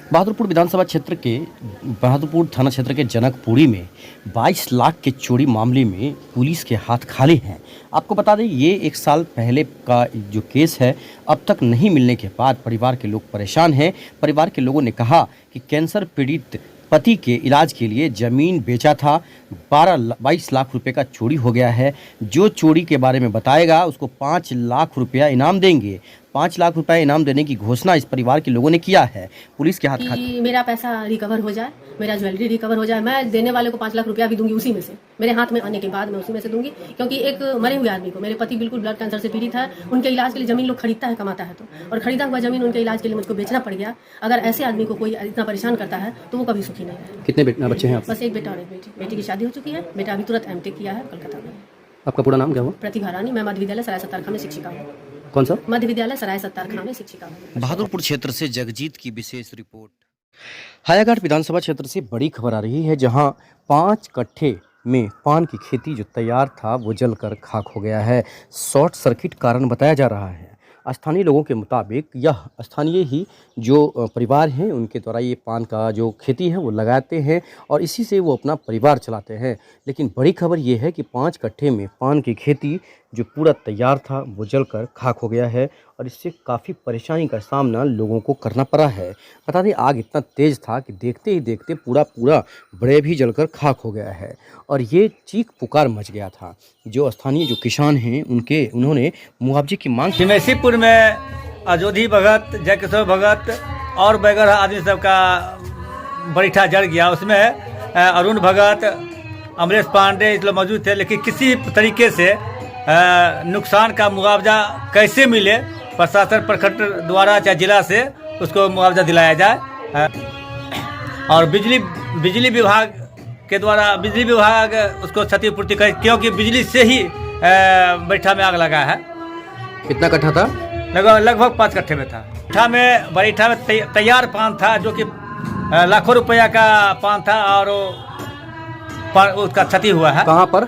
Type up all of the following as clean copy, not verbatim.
बहादुरपुर विधानसभा क्षेत्र के बहादुरपुर थाना क्षेत्र के जनकपुरी में 22 लाख के चोरी मामले में पुलिस के हाथ खाली हैं। आपको बता दें, ये एक साल पहले का जो केस है, अब तक नहीं मिलने के बाद परिवार के लोग परेशान हैं। परिवार के लोगों ने कहा कि कैंसर पीड़ित पति के इलाज के लिए ज़मीन बेचा था, 22 लाख रुपए का चोरी हो गया है। जो चोरी के बारे में बताएगा उसको 5 लाख रुपया इनाम देंगे। 5 लाख रुपए इनाम देने की घोषणा इस परिवार के लोगों ने किया है। पुलिस के हाथ खाली मेरा पैसा रिकवर हो जाए, मेरा ज्वेलरी रिकवर हो जाए, मैं देने वाले को 5 लाख रुपया भी दूंगी, उसी में से मेरे हाथ में आने के बाद मैं उसी में से दूंगी। क्योंकि एक मरे हुए आदमी को, मेरे पति बिल्कुल ब्लड कैंसर से पीड़ित है, उनके इलाज के लिए जमीन लोग खरीदता है, कमाता है तो, और खरीदा हुआ जमीन उनके इलाज के लिए मुझको बेचना पड़ गया। अगर ऐसे आदमी को कोई इतना परेशान करता है तो वो कभी सुखी नहीं है। कितने बच्चे हैं? बस एक बेटा और एक बेटी। बेटी की शादी हो चुकी है, बेटा अभी तुरंत एमटेक किया है कलकत्ता में। आपका पूरा नाम क्या हुआ? प्रतिभा रानी। मैं मध्य विद्यालय सराय सत्तारखा में शिक्षिका हूँ। कौन सा? मध्य विद्यालय सराय सत्तारखा में शिक्षिका हूँ। बहादुरपुर क्षेत्र से जगजीत की विशेष रिपोर्ट। हायाघाट विधानसभा क्षेत्र से बड़ी खबर आ रही है, जहां 5 कट्ठे में पान की खेती जो तैयार था वो जलकर खाक हो गया है। शॉर्ट सर्किट कारण बताया जा रहा है। स्थानीय लोगों के मुताबिक यह स्थानीय ही जो परिवार हैं उनके द्वारा ये पान का जो खेती है वो लगाते हैं और इसी से वो अपना परिवार चलाते हैं। लेकिन बड़ी खबर ये है कि 5 कट्ठे में पान की खेती जो पूरा तैयार था वो जलकर खाक हो गया है और इससे काफ़ी परेशानी का सामना लोगों को करना पड़ा है। बता दें, आग इतना तेज़ था कि देखते ही देखते पूरा बड़े भी जलकर खाक हो गया है और ये चीख पुकार मच गया था। जो स्थानीय जो किसान हैं उन्होंने मुआवजे की मांग। सिमैसीपुर में अजोधी भगत, जयकिशोर भगत और वगैरह आदमी सबका बरीठा जल गया। उसमें अरुण भगत, अमरेश पांडे इस लोग मौजूद थे। लेकिन किसी तरीके से नुकसान का मुआवजा कैसे मिले, प्रशासन प्रखंड द्वारा चाहे जिला से उसको मुआवजा दिलाया जाए और बिजली विभाग के द्वारा बिजली विभाग उसको क्षतिपूर्ति करे, क्योंकि बिजली से ही बैठा में आग लगा है। कितना कट्ठा था? लगभग 5 कट्ठे में था। बरीठा में तैयार पान था जो कि लाखों रुपया का पान था और उसका क्षति हुआ है। कहाँ पर?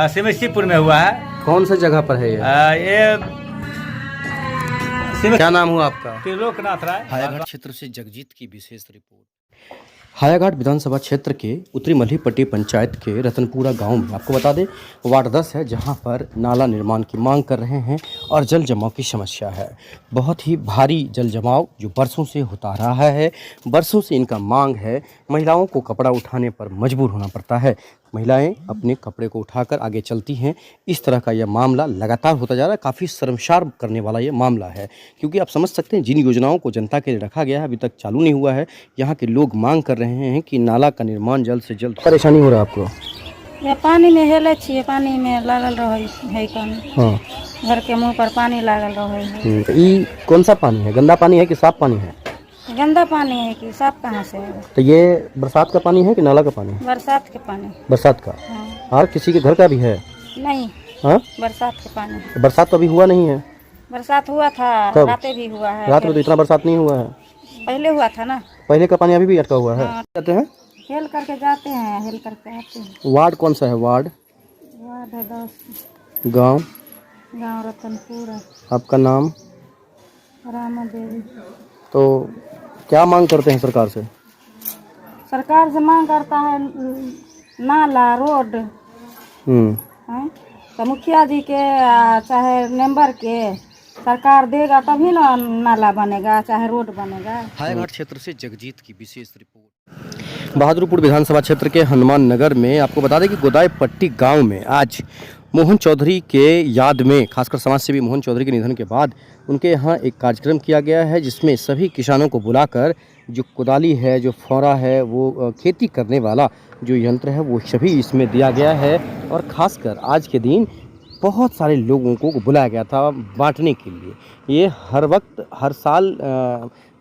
सिमैसीपुर में हुआ है। कौन सा जगह पर है ये? क्या नाम हुआ आपका? त्रिलोकनाथ राय। हायाघाट क्षेत्र से जगजीत की विशेष रिपोर्ट। हायाघाट विधानसभा क्षेत्र के उत्तरी मल्हीपट्टी पंचायत के रतनपुरा गांव में आपको बता दें वार्ड 10 है, जहां पर नाला निर्माण की मांग कर रहे हैं और जल जमाव की समस्या है। बहुत ही भारी जल जमाव जो बरसों से होता रहा है। बरसों से इनका मांग है। महिलाओं को कपड़ा उठाने पर मजबूर होना पड़ता है। महिलाएं अपने कपड़े को उठाकर आगे चलती हैं। इस तरह का यह मामला लगातार होता जा रहा है। काफ़ी शर्मसार करने वाला ये मामला है, क्योंकि आप समझ सकते हैं जिन योजनाओं को जनता के लिए रखा गया है अभी तक चालू नहीं हुआ है। यहाँ के लोग मांग कर रहे हैं कि नाला का निर्माण जल्द से जल्द। परेशानी हो रहा है आपको? ये पानी में हेले छिए, पानी में लागल रहे पानी। हाँ, घर के मुँह पर पानी लागल रहे। ये कौन सा पानी है? गंदा पानी है कि साफ पानी है? गंदा पानी है कि साफ कहाँ से है? तो ये बरसात का पानी है कि नाला का पानी है? बरसात के पानी। बरसात का? हाँ। और किसी के घर का भी है? नहीं। हाँ, बरसात के पानी। बरसात तो अभी हुआ नहीं है। बरसात हुआ था, रात भी हुआ है। रात में तो इतना बरसात नहीं हुआ है। पहले हुआ था ना। पहले का पानी अभी भी अटका हुआ है। कहते हैं हेल करके जाते हैं, हेल करके आते हैं। वार्ड कौन सा है? वार्ड है 10। गांव रतनपुर है। आपका नाम? रामा देवी। तो क्या मांग करते हैं सरकार से? सरकार से मांग करता है नाला, रोड। हैं? तो मुखिया जी के चाहे मेंबर के सरकार देगा तभी ना नाला बनेगा, चाहे रोड बनेगा। हायाघाट क्षेत्र से जगजीत की विशेष रिपोर्ट। बहादुरपुर विधानसभा क्षेत्र के हनुमान नगर में आपको बता दें कि गोदाईपट्टी गांव में आज मोहन चौधरी के याद में, खासकर समाज सेवी मोहन चौधरी के निधन के बाद उनके यहाँ एक कार्यक्रम किया गया है, जिसमें सभी किसानों को बुलाकर जो कुदाली है, जो फौरा है, वो खेती करने वाला जो यंत्र है वो सभी इसमें दिया गया है। और ख़ासकर आज के दिन बहुत सारे लोगों को बुलाया गया था बांटने के लिए। ये हर वक्त हर साल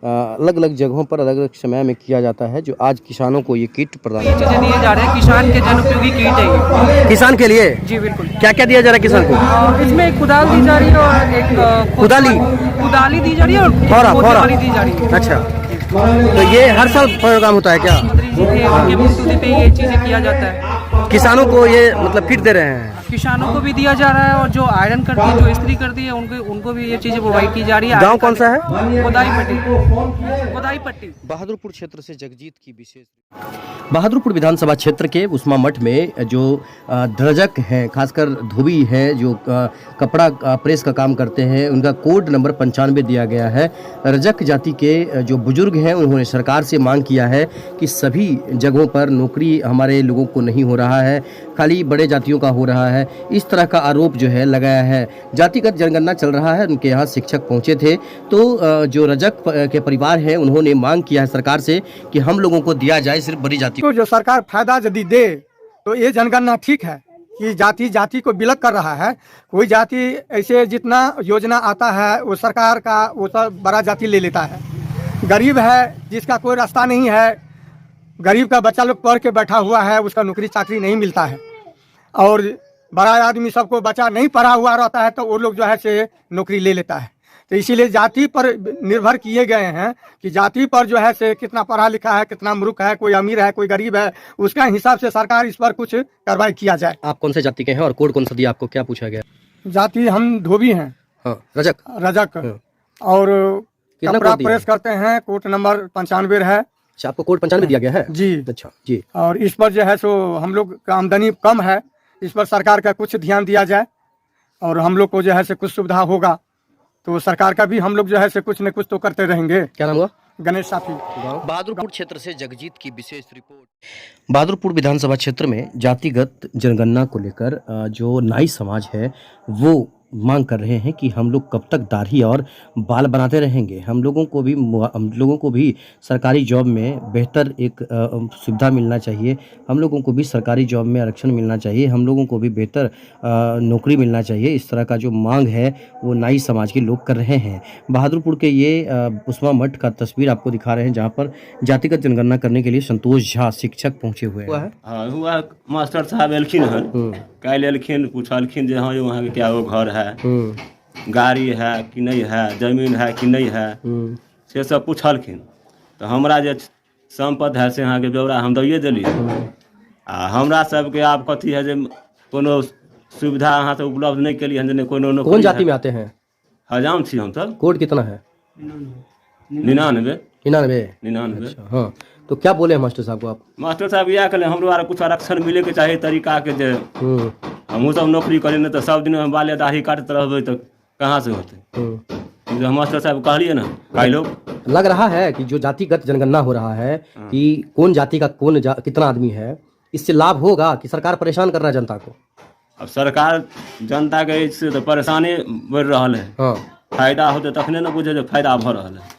अलग अलग जगहों पर अलग अलग समय में किया जाता है, जो आज किसानों को ये किट प्रदान दिए जा रहे हैं। किसान के जन उपयोगी किट है ये। किसान के लिए? जी बिल्कुल। क्या क्या दिया जा रहा है किसान को? इसमें एक कुदाल दी जा रही है और एक कुदाली दी जा रही है और फौरा दी जा रही है। अच्छा, तो ये हर साल प्रोग्राम होता है क्या? उनके पे ये चीजें किया जाता है। किसानों को ये मतलब किट दे रहे हैं? किसानों को भी दिया जा रहा है और जो आयरन करती है, जो इस्त्री करती है, उनको भी ये चीज़ें प्रोवाइड की जा रही है। गांव कौन सा है? कोदाई पट्टी। बहादुरपुर क्षेत्र से जगजीत की विशेष। बहादुरपुर विधानसभा क्षेत्र के उस्मा मठ में जो ड्रजक हैं, खासकर धोबी हैं, जो कपड़ा प्रेस का काम करते हैं, उनका कोड नंबर 95 दिया गया है। रजक जाति के जो बुजुर्ग हैं, उन्होंने सरकार से मांग किया है कि सभी जगहों पर नौकरी हमारे लोगों को नहीं हो रहा है, खाली बड़े जातियों का हो रहा है। इस तरह का आरोप जो है लगाया है। जातिगत जनगणना चल रहा है, उनके यहाँ शिक्षक पहुँचे थे, तो जो रजक के परिवार हैं, उन्होंने मांग किया है सरकार से कि हम लोगों को दिया जाए सिर्फ बड़ी जाति को। जो सरकार फायदा यदि दे तो ये जनगणना ठीक है कि जाति जाति को विलग कर रहा है। कोई जाति ऐसे जितना योजना आता है वो सरकार का वो सब बड़ा जाति ले लेता है। गरीब है जिसका कोई रास्ता नहीं है, गरीब का बच्चा लोग पढ़ के बैठा हुआ है, उसका नौकरी चाकरी नहीं मिलता है, और बड़ा आदमी सबको बच्चा नहीं पढ़ा हुआ रहता है तो वो लोग जो है से नौकरी ले लेता है। तो इसीलिए जाति पर निर्भर किए गए हैं कि जाति पर जो है से कितना पढ़ा लिखा है, कितना मूर्ख है, कोई अमीर है, कोई गरीब है, उसका हिसाब से सरकार इस पर कुछ कार्रवाई किया जाए। आप कौन से जाति के हैं और कोड कौन सा दिया आपको, क्या पूछा गया? जाति हम धोबी हैं। हाँ, रजक। और कितना कपड़ा कोड दिया प्रेस करते हैं, कोड नंबर 95 है। अच्छा, आपको कोड 95 दिया गया है जी। अच्छा जी। और इस पर जो है सो हम लोग का आमदनी कम है, इस पर सरकार का कुछ ध्यान दिया जाए और हम लोग को जो है से कुछ सुविधा होगा तो सरकार का भी हम लोग जो है से कुछ न कुछ तो करते रहेंगे। क्या नाम हुआ? गणेश साथी। बहादुरपुर क्षेत्र से जगजीत की विशेष रिपोर्ट। बहादुरपुर विधानसभा क्षेत्र में जातिगत जनगणना को लेकर जो नाई समाज है वो मांग कर रहे हैं कि हम लोग कब तक दाढ़ी और बाल बनाते रहेंगे। हम लोगों को भी सरकारी जॉब में बेहतर एक सुविधा मिलना चाहिए। हम लोगों को भी सरकारी जॉब में आरक्षण मिलना चाहिए। हम लोगों को भी बेहतर नौकरी मिलना चाहिए। इस तरह का जो मांग है वो नाई समाज के लोग कर रहे हैं। बहादुरपुर के ये उस्मा मठ का तस्वीर आपको दिखा रहे हैं, जहाँ पर जातिगत जनगणना करने के लिए संतोष झा शिक्षक पहुँचे हुए हैं। हाँ, हुआ मास्टर साहब एलखिन हन, कल एलखिन, पूछलखिन जो हाँ वहाँ के क्या वो घर है, गाड़ी है कि नहीं है, जमीन है कि नहीं है, से सब पूछलखिन। तो हमरा जे संपत्ति है से यहाँ के ब्यौरा हम दिए दिलिए। आ हमरा सबके आप कथी है जे कोनो सुविधा अहाँ से उपलब्ध नहीं के लिए कोनो। कौन जाति में आते हैं? हजाम छी हम सब। कोड कितना है? 99। अच्छा, हाँ, तो क्या बोले मास्टर साहब को आप? मास्टर साहब यह कहले हमरो आर कुछ आरक्षण मिले के चाहिए तरीका के जे हमहूँ सब नौकरी करें नहीं तो सब दिन हम बाले दाढ़ी काटते रहबे तो कहाँ से होते। जो मास्टर साहब कहलिए ना भाई लोग, लग रहा है कि जो जातिगत जनगणना हो रहा है कि कौन जाति का कितना आदमी है, इससे लाभ होगा कि सरकार परेशान कर रहा है जनता को? अब सरकार जनता के इससे तो परेशानी बढ़ रहा है। हाँ, फायदा होते तखने न बुझे जो फायदा भ रहा है।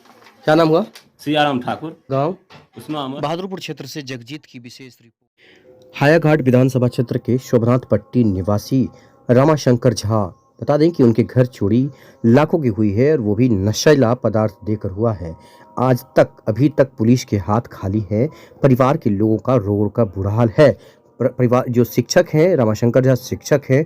क्या नाम हुआ? सियाराम ठाकुर, गाँव उस्मा मठ। बहादुरपुर क्षेत्र से जगजीत की विशेष रिपोर्ट। हायाघाट विधानसभा क्षेत्र के शोभनाथ पट्टी निवासी रामाशंकर झा बता दें कि उनके घर चोरी लाखों की हुई है और वो भी नशीला पदार्थ देकर हुआ है। आज तक अभी तक पुलिस के हाथ खाली है। परिवार के लोगों का रो रो का बुरा हाल है। परिवार जो शिक्षक हैं, रामाशंकर झा शिक्षक हैं,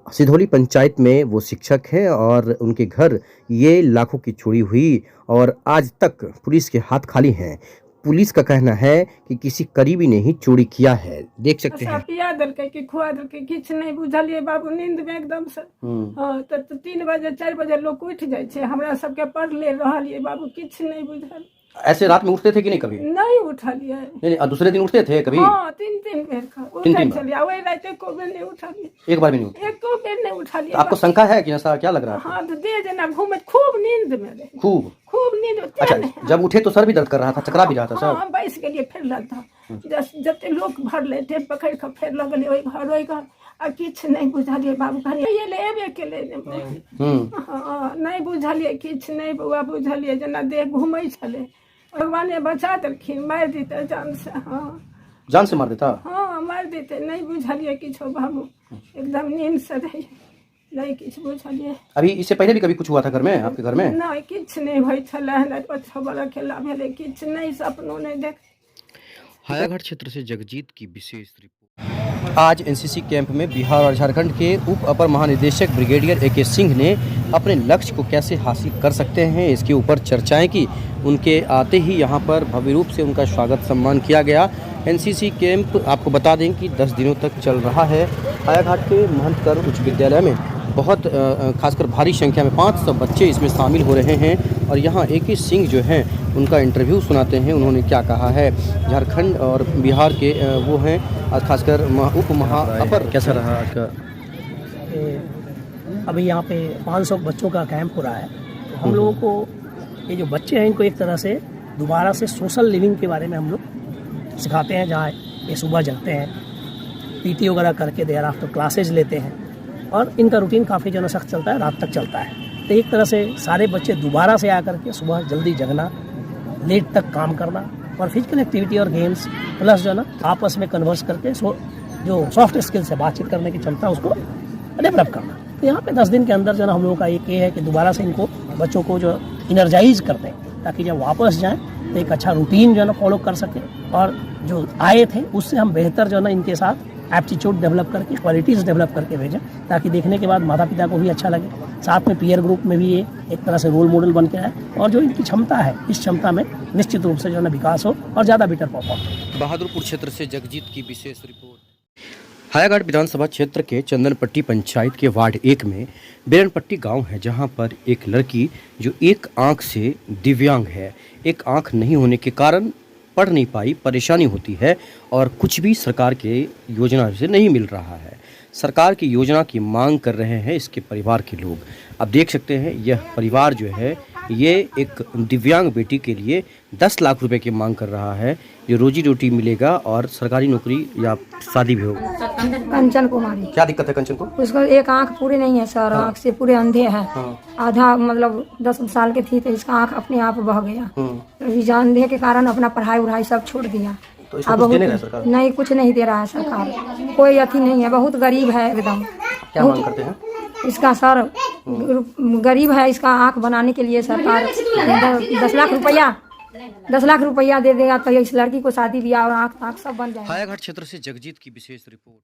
सिधौली पंचायत में वो शिक्षक हैं और उनके घर ये लाखों की चोरी हुई और आज तक पुलिस के हाथ खाली हैं। पुलिस का कहना है कि किसी करीबी ने ही चोरी किया है। देख सकते हैं। पिया दलके कि खुआ दलके किछ नहीं बुझलिए बाबू, नींद में एकदम से। हाँ, तो 3 बजे 4 बजे लोग उठ जाए छे, हमरा सबके पढ़ ले रहलिए बाबू, किछ नहीं बुझल। ऐसे रात में उठते थे कि नहीं कभी? नहीं उठलिए। नहीं, दूसरे दिन उठते थे कभी? हाँ, 3 बेर उठा चलिए, वही रात को बेर नहीं उठलिए। एक बार भी नहीं उठे? एको बेर नहीं उठलिए। तो आपको शंका है कि ऐसा क्या लग रहा है? हाँ, तो दे जना घूमे, खूब नींद में रहे। खूब नींद। अच्छा, जब उठे तो सर भी दर्द कर रहा था, चकरा भी रहा था सर? हाँ, बैस के लिए फिर था जते लोग भर ले थे, पकड़ के फिर लगले ओई घर आ किछ नहीं बुझलिए बाबू, ये लेबे के ले नहीं बुझलिए, किछ नहीं बुआ बुझलिए। जना देह घूमै छले, भगवान बचा देलखिन, मार देते जान से। हाँ, जान से मार देता? हाँ, मार देते, नहीं बुझलिए किछो बाबू, एकदम नींद से रही, नहीं किछ बुझलिए। अभी इससे पहले भी कभी कुछ हुआ था घर में, आपके घर में? नहीं, किछ नहीं होय छले, नहीं अच्छा बड़ा खेला भेले, किछ नहीं, सपनों नहीं देख। हायाघाट क्षेत्र से जगजीत की विशेष रिपोर्ट। आज एनसीसी कैंप में बिहार और झारखंड के उप अपर महानिदेशक ब्रिगेडियर AK सिंह ने अपने लक्ष्य को कैसे हासिल कर सकते हैं इसके ऊपर चर्चाएं की। उनके आते ही यहां पर भव्य रूप से उनका स्वागत सम्मान किया गया। एनसीसी कैंप आपको बता दें कि 10 दिनों तक चल रहा है। हायाघाट के महंतकर्ण उच्च विद्यालय में बहुत खासकर भारी संख्या में 500 बच्चे इसमें शामिल हो रहे हैं और यहाँ AK सिंह जो हैं उनका इंटरव्यू सुनाते हैं, उन्होंने क्या कहा है। झारखंड और बिहार के वो हैं और खासकर उप महाअपर। कैसा रहा आज का? अभी यहाँ पे 500 बच्चों का कैंप हो रहा है। तो हम लोगों को ये जो बच्चे हैं इनको एक तरह से दोबारा से सोशल लिविंग के बारे में हम लोग सिखाते हैं, जहाँ ये सुबह जगते हैं, PT वगैरह करके देर आफ्टर क्लासेज लेते हैं और इनका रूटीन काफ़ी जो है सख्त चलता है, रात तक चलता है। तो एक तरह से सारे बच्चे दोबारा से आकर के सुबह जल्दी जगना, लेट तक काम करना और फिजिकल एक्टिविटी और गेम्स प्लस जो है ना आपस में कन्वर्स करके जो सॉफ्ट स्किल्स है, बातचीत करने की क्षमता, उसको डेवलप करना। तो यहाँ पे 10 दिन के अंदर जो है ना हम लोगों का एक ये है कि दोबारा से इनको बच्चों को जो इनर्जाइज करते हैं ताकि जब वापस जाएं तो एक अच्छा रूटीन जो है ना फॉलो कर सकें और जो आए थे उससे हम बेहतर जो है ना इनके साथ एप्टीट्यूड डेवलप करके, क्वालिटीज़ डेवलप करके भेजें ताकि देखने के बाद माता पिता को भी अच्छा लगे। साथ में पीयर ग्रुप में भी ये एक तरह से रोल मॉडल बन के आए और जो इनकी क्षमता है इस क्षमता में निश्चित रूप से जो है ना विकास हो और ज़्यादा बेटर परफॉर्म। बहादुरपुर क्षेत्र से जगजीत की विशेष रिपोर्ट। हायाघाट विधानसभा क्षेत्र के चंदनपट्टी पंचायत के वार्ड 1 में बेरनपट्टी गांव है, जहां पर एक लड़की जो एक आंख से दिव्यांग है, एक आंख नहीं होने के कारण पढ़ नहीं पाई, परेशानी होती है और कुछ भी सरकार के योजना से नहीं मिल रहा है। सरकार की योजना की मांग कर रहे हैं इसके परिवार के लोग। अब देख सकते हैं यह परिवार जो है ये एक दिव्यांग बेटी के लिए 10 लाख रुपए की मांग कर रहा है, जो रोजी रोटी मिलेगा और सरकारी नौकरी या शादी भी होगा। कंचन कुमारी। क्या दिक्कत है कंचन को? उसको एक आंख पूरी नहीं है सर। आंख से पूरे अंधे हैं। आधा मतलब 10 साल की थी तो इसका आंख अपने आप बह गया। तो अंधे के कारण अपना पढ़ाई उढ़ाई सब छोड़ दिया। तो इसको कुछ देने का सरकार? नहीं, कुछ नहीं दे रहा है सरकार, कोई अथी नहीं है, बहुत गरीब है एकदम। क्या मांग करते हैं? इसका सर गरीब है, इसका आंख बनाने के लिए सरकार 10 लाख रुपया दे देगा तो इस लड़की को शादी ब्याह और आंख सब बन जाएगा। हायाघाट क्षेत्र से जगजीत की विशेष रिपोर्ट।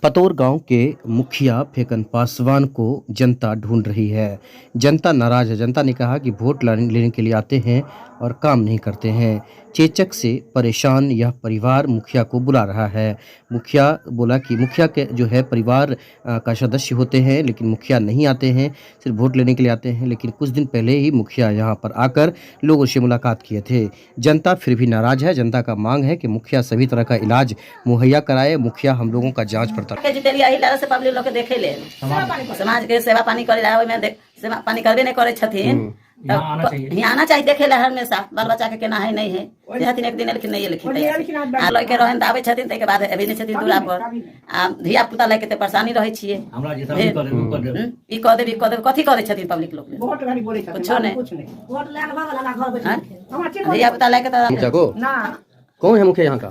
पतौर गांव के मुखिया फेकन पासवान को जनता ढूंढ रही है। जनता नाराज है। जनता ने कहा कि वोट लेने के लिए आते हैं और काम नहीं करते हैं। चेचक से परेशान यह परिवार मुखिया को बुला रहा है। मुखिया बोला कि मुखिया के जो है परिवार का सदस्य होते हैं लेकिन मुखिया नहीं आते हैं, सिर्फ वोट लेने के लिए आते हैं। लेकिन कुछ दिन पहले ही मुखिया यहां पर आकर लोगों से मुलाकात किए थे। जनता फिर भी नाराज है। जनता का मांग है कि मुखिया सभी तरह का इलाज मुहैया कराए। मुखिया हम लोगों का जांच पड़ताल पब्लिक लोग देखे ले समाज के सेवा पानी करे, सेवा पानी करबे नहीं करे छथिन। आना चाहिए देखे ला हमेशा बाल बच्चा के केना है नहीं है देहतिन एक दिन लेकिन नहीं लिखित आ लय के रहन आबै छथिन तै के बाद अभी नहीं छथिन दूरा पर आ धिया पुता लय के ते परेशानी रहै छियै। हमरा जे सब ई क देबी कथि करे छथिन पब्लिक लोग वोट गाड़ी बोले छथिन कुछ नहीं वोट ले आनबा वाला घर बैठ धिया पुता लय के त मुखिया को ना कौन है मुखिया यहाँ का?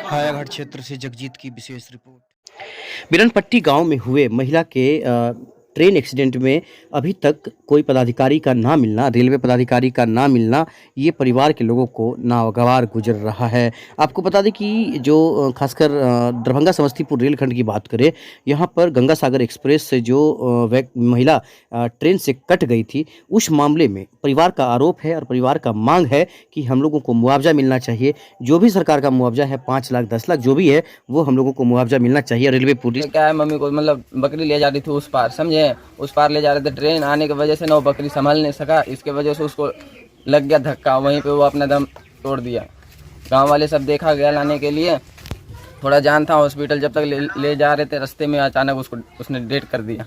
हायाघाट क्षेत्र से जगजीत की विशेष रिपोर्ट। बिरनपट्टी गांव में हुए महिला के ट्रेन एक्सीडेंट में अभी तक कोई पदाधिकारी का ना मिलना, रेलवे पदाधिकारी का ना मिलना, ये परिवार के लोगों को नागवार गुजर रहा है। आपको बता दें कि जो खासकर दरभंगा समस्तीपुर रेलखंड की बात करें, यहाँ पर गंगा सागर एक्सप्रेस से जो महिला ट्रेन से कट गई थी, उस मामले में परिवार का आरोप है और परिवार का मांग है कि हम लोगों को मुआवजा मिलना चाहिए। जो भी सरकार का मुआवजा है 5 लाख 10 लाख जो भी है वो हम लोगों को मुआवजा मिलना चाहिए। रेलवे पुलिस क्या है, मम्मी को मतलब बकरी ले जा रही थी उस पार, समझे, उस पार ले जा रहे थे। ट्रेन आने की वजह से ना वो बकरी संभाल नहीं सका, इसके वजह से उसको लग गया धक्का, वहीं पे वो अपना दम तोड़ दिया। गांव वाले सब देखा गया लाने के लिए, थोड़ा जान था हॉस्पिटल, जब तक ले जा रहे थे रास्ते में अचानक उसने डेथ कर दिया।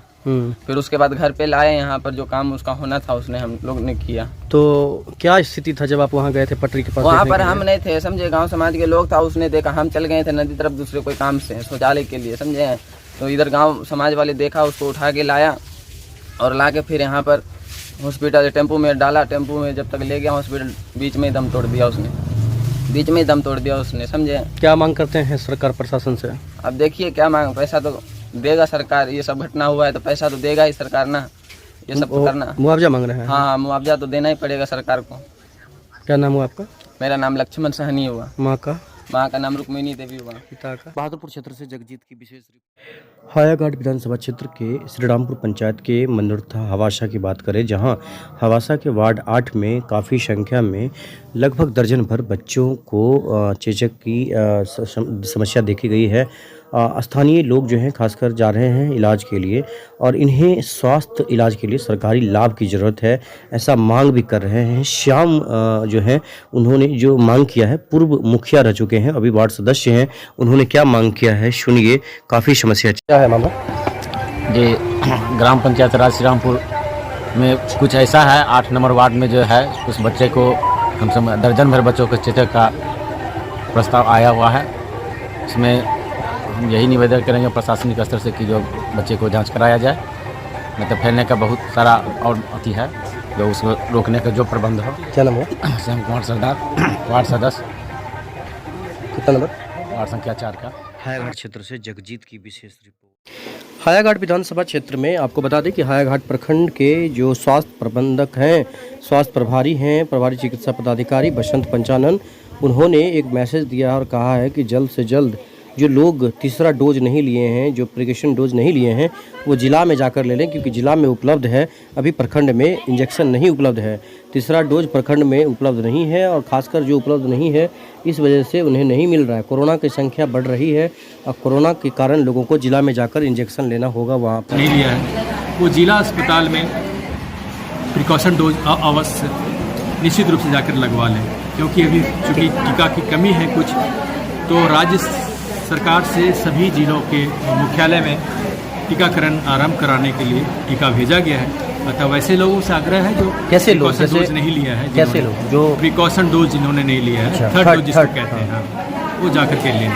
फिर उसके बाद घर पे लाए, यहाँ पर जो काम उसका होना था उसने हम लोग ने किया। तो क्या स्थिति था जब आप वहाँ गए थे पटरी के पास? वहाँ पर हम नहीं थे, समझे, गांव समाज के लोग था, उसने देखा। हम चल गए थे नदी तरफ दूसरे कोई काम से, शौचालय के लिए, समझे। तो इधर गांव समाज वाले देखा, उसको उठा के लाया और ला के फिर यहाँ पर हॉस्पिटल टेम्पू में डाला। टेम्पू में जब तक ले गया हॉस्पिटल, बीच में दम तोड़ दिया उसने, बीच में दम तोड़ दिया उसने, समझे। क्या मांग करते हैं सरकार प्रशासन से? अब देखिए क्या मांग, पैसा तो देगा सरकार, ये सब घटना हुआ है तो पैसा तो देगा ही सरकार ना, ये सब तो करना। मुआवजा मांग रहे हैं? हाँ, मुआवजा तो देना ही पड़ेगा सरकार को। क्या नाम हुआ आपका? मेरा नाम लक्ष्मण सहनी हुआ। माँ का? माँ का नाम रुक्मिणी देवी हुआ। पिता का? बहादुरपुर क्षेत्र से जगजीत की विशेष रिपोर्ट। हायाघाट विधानसभा क्षेत्र के श्रीरामपुर पंचायत के मंदुरथा हवासा की बात करें, जहां हवासा के वार्ड 8 में काफ़ी संख्या में लगभग दर्जन भर बच्चों को चेचक की समस्या देखी गई है। स्थानीय लोग जो हैं खासकर जा रहे हैं इलाज के लिए और इन्हें स्वास्थ्य इलाज के लिए सरकारी लाभ की ज़रूरत है, ऐसा मांग भी कर रहे हैं। श्याम जो है उन्होंने जो मांग किया है, पूर्व मुखिया रह चुके हैं, अभी वार्ड सदस्य हैं, उन्होंने क्या मांग किया है सुनिए। काफ़ी समस्या क्या है मामला जी। ग्राम पंचायत राज श्रीरामपुर में कुछ ऐसा है, 8 नंबर वार्ड में जो है कुछ बच्चे को कम से कम दर्जन भर बच्चों को चेचक का प्रस्ताव आया हुआ है। इसमें हम यही निवेदन करेंगे प्रशासनिक स्तर से कि जो बच्चे को जांच कराया जाए, मतलब फैलने का बहुत सारा और अति है, जो उसको रोकने का जो प्रबंध हो। क्या नाम है? श्याम कुमार सरदार, वार्ड सदस्य। कितना नंबर? वार्ड संख्या 4 का। हायाघाट क्षेत्र से जगजीत की विशेष रिपोर्ट। हायाघाट विधानसभा क्षेत्र में आपको बता दें कि हायाघाट प्रखंड के जो स्वास्थ्य प्रबंधक हैं, स्वास्थ्य प्रभारी हैं, प्रभारी चिकित्सा पदाधिकारी बसंत पंचानन, उन्होंने एक मैसेज दिया और कहा है कि जल्द से जल्द जो लोग तीसरा डोज नहीं लिए हैं, जो प्रिकॉशन डोज नहीं लिए हैं, वो जिला में जाकर ले लें, क्योंकि जिला में उपलब्ध है, अभी प्रखंड में इंजेक्शन नहीं उपलब्ध है। तीसरा डोज प्रखंड में उपलब्ध नहीं है और खासकर जो उपलब्ध नहीं है इस वजह से उन्हें नहीं मिल रहा है। कोरोना की संख्या बढ़ रही है और कोरोना के कारण लोगों को जिला में जाकर इंजेक्शन लेना होगा। वहाँ पर नहीं लिया है, वो जिला अस्पताल में प्रिकॉशन डोज अवश्य निश्चित रूप से जाकर लगवा लें, क्योंकि अभी चूँकि टीका की कमी है कुछ, तो राज्य सरकार से सभी जिलों के मुख्यालय में टीकाकरण आरंभ कराने के लिए टीका भेजा गया है। अतः वैसे लोगों से आग्रह है जो कैसे लोग प्रिकॉशन डोज नहीं लिया है, कैसे लोग जो प्रिकॉशन डोज जिन्होंने नहीं लिया है, थर्ड डोज जिसको कहते हैं, वो जाकर के लें।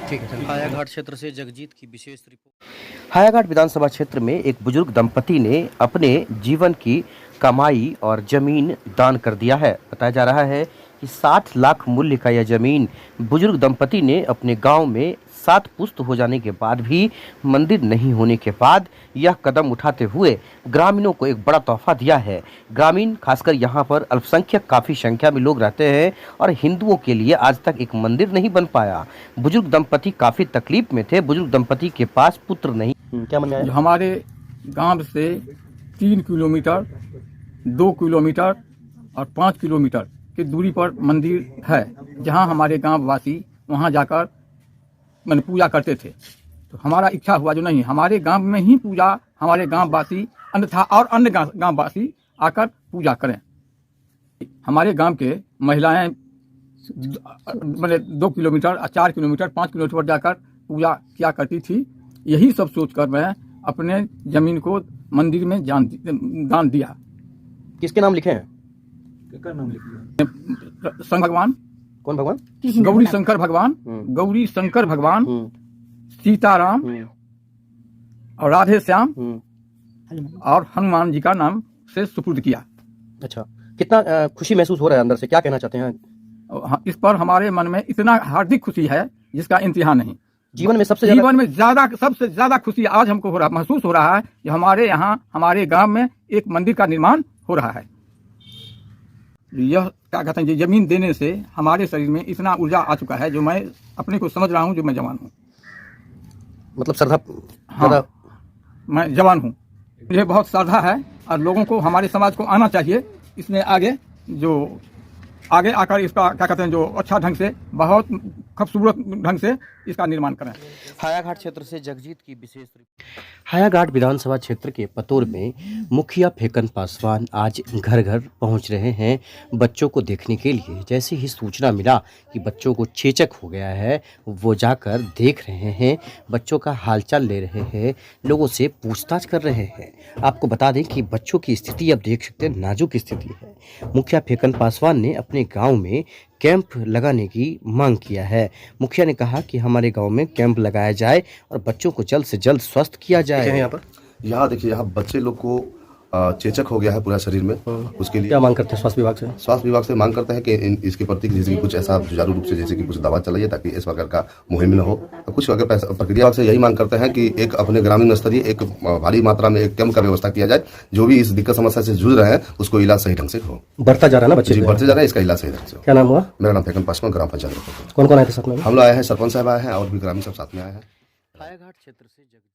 ठीक है। हायाघाट क्षेत्र से जगजीत की विशेष रिपोर्ट। हायाघाट विधानसभा क्षेत्र में एक बुजुर्ग दंपति ने अपने जीवन की कमाई और जमीन दान कर दिया है। बताया जा रहा है कि 60 लाख मूल्य का यह जमीन बुजुर्ग दंपति ने अपने गांव में 7 पुश्त हो जाने के बाद भी मंदिर नहीं होने के बाद यह कदम उठाते हुए ग्रामीणों को एक बड़ा तोहफा दिया है। ग्रामीण खासकर यहाँ पर अल्पसंख्यक काफ़ी संख्या में लोग रहते हैं और हिंदुओं के लिए आज तक एक मंदिर नहीं बन पाया। बुजुर्ग दंपति काफ़ी तकलीफ में थे। बुजुर्ग दंपति के पास पुत्र नहीं। क्या मन आया? हमारे गांव से 3 किलोमीटर, 2 किलोमीटर और 5 किलोमीटर की दूरी पर मंदिर है, जहां हमारे गांव वासी वहां जाकर मैंने पूजा करते थे। तो हमारा इच्छा हुआ जो नहीं, हमारे गांव में ही पूजा हमारे गांव वासी अन्यथा और अन्य गांव वासी आकर पूजा करें। हमारे गांव के महिलाएं मैंने 2 किलोमीटर, 4 किलोमीटर, 5 किलोमीटर पर जाकर पूजा किया करती थी। यही सब सोचकर मैं अपने जमीन को मंदिर में दान दिया। किसके नाम लिखे हैं? शंकर भगवान। कौन भगवान? गौरी शंकर भगवान, गौरी शंकर भगवान, सीताराम और राधे श्याम और हनुमान जी का नाम से सुपुर्द किया। अच्छा, कितना खुशी महसूस हो रहा है अंदर से, क्या कहना चाहते हैं? इस पर हमारे मन में इतना हार्दिक खुशी है जिसका इंतहा नहीं। जीवन में सबसे ज्यादा खुशी आज हमको महसूस हो रहा है कि हमारे यहाँ हमारे गांव में एक मंदिर का निर्माण हो रहा है। यह क्या कहते हैं, जमीन देने से हमारे शरीर में इतना ऊर्जा आ चुका है जो मैं अपने को समझ रहा हूँ जो मैं जवान हूँ। मतलब श्रद्धा? हाँ, मैं जवान हूँ, मुझे बहुत श्रद्धा है और लोगों को, हमारे समाज को आना चाहिए इसमें आगे आकर इसका क्या कहते हैं जो अच्छा ढंग से, बहुत खूबसूरत ढंग से इसका निर्माण करें। हायाघाट क्षेत्र से जगजीत की विशेष रिपोर्ट। हायाघाट विधानसभा क्षेत्र के पतोर में मुखिया फेकन पासवान आज घर घर पहुंच रहे हैं बच्चों को देखने के लिए। जैसे ही सूचना मिला कि बच्चों को चेचक हो गया है, वो जाकर देख रहे हैं, बच्चों का हालचाल ले रहे हैं, लोगों से पूछताछ कर रहे हैं। आपको बता दें कि बच्चों की स्थिति अब देख सकते हैं, नाजुक स्थिति है। मुखिया फेकन पासवान ने अपने गांव में कैंप लगाने की मांग किया है। मुखिया ने कहा कि हमारे गांव में कैंप लगाया जाए और बच्चों को जल्द से जल्द स्वस्थ किया जाए। यहाँ देखिए, यहाँ बच्चे लोग को चेचक हो गया है पूरा शरीर में। उसके लिए क्या मांग करते हैं स्वास्थ्य विभाग से? स्वास्थ्य विभाग से मांग करते हैं कि इसके प्रति जैसे कि कुछ ऐसा सुचारू रूप से जैसे कि कुछ दवा चलाइए ताकि इस प्रकार का मुहिम न हो। कुछ अगर प्रक्रिया से यही मांग करते हैं कि एक अपने ग्रामीण स्तरीय एक भारी मात्रा में एक कैंप का व्यवस्था किया जाए। जो भी इस दिक्कत समस्या से जूझ रहे हैं उसको इलाज सही ढंग से हो। बढ़ता जा रहा है ना बच्चे? बढ़ते जा रहा है, इसका इलाज सही ढंग से हो। क्या नाम हुआ? मेरा नाम फेकन पासवान, ग्राम पंचायत। कौन कौन आए थे साथ में? हम लोग आए हैं, सरपंच साहब आए हैं और भी ग्रामीण सब साथ में आए हैं। हायाघाट क्षेत्र से जगजीत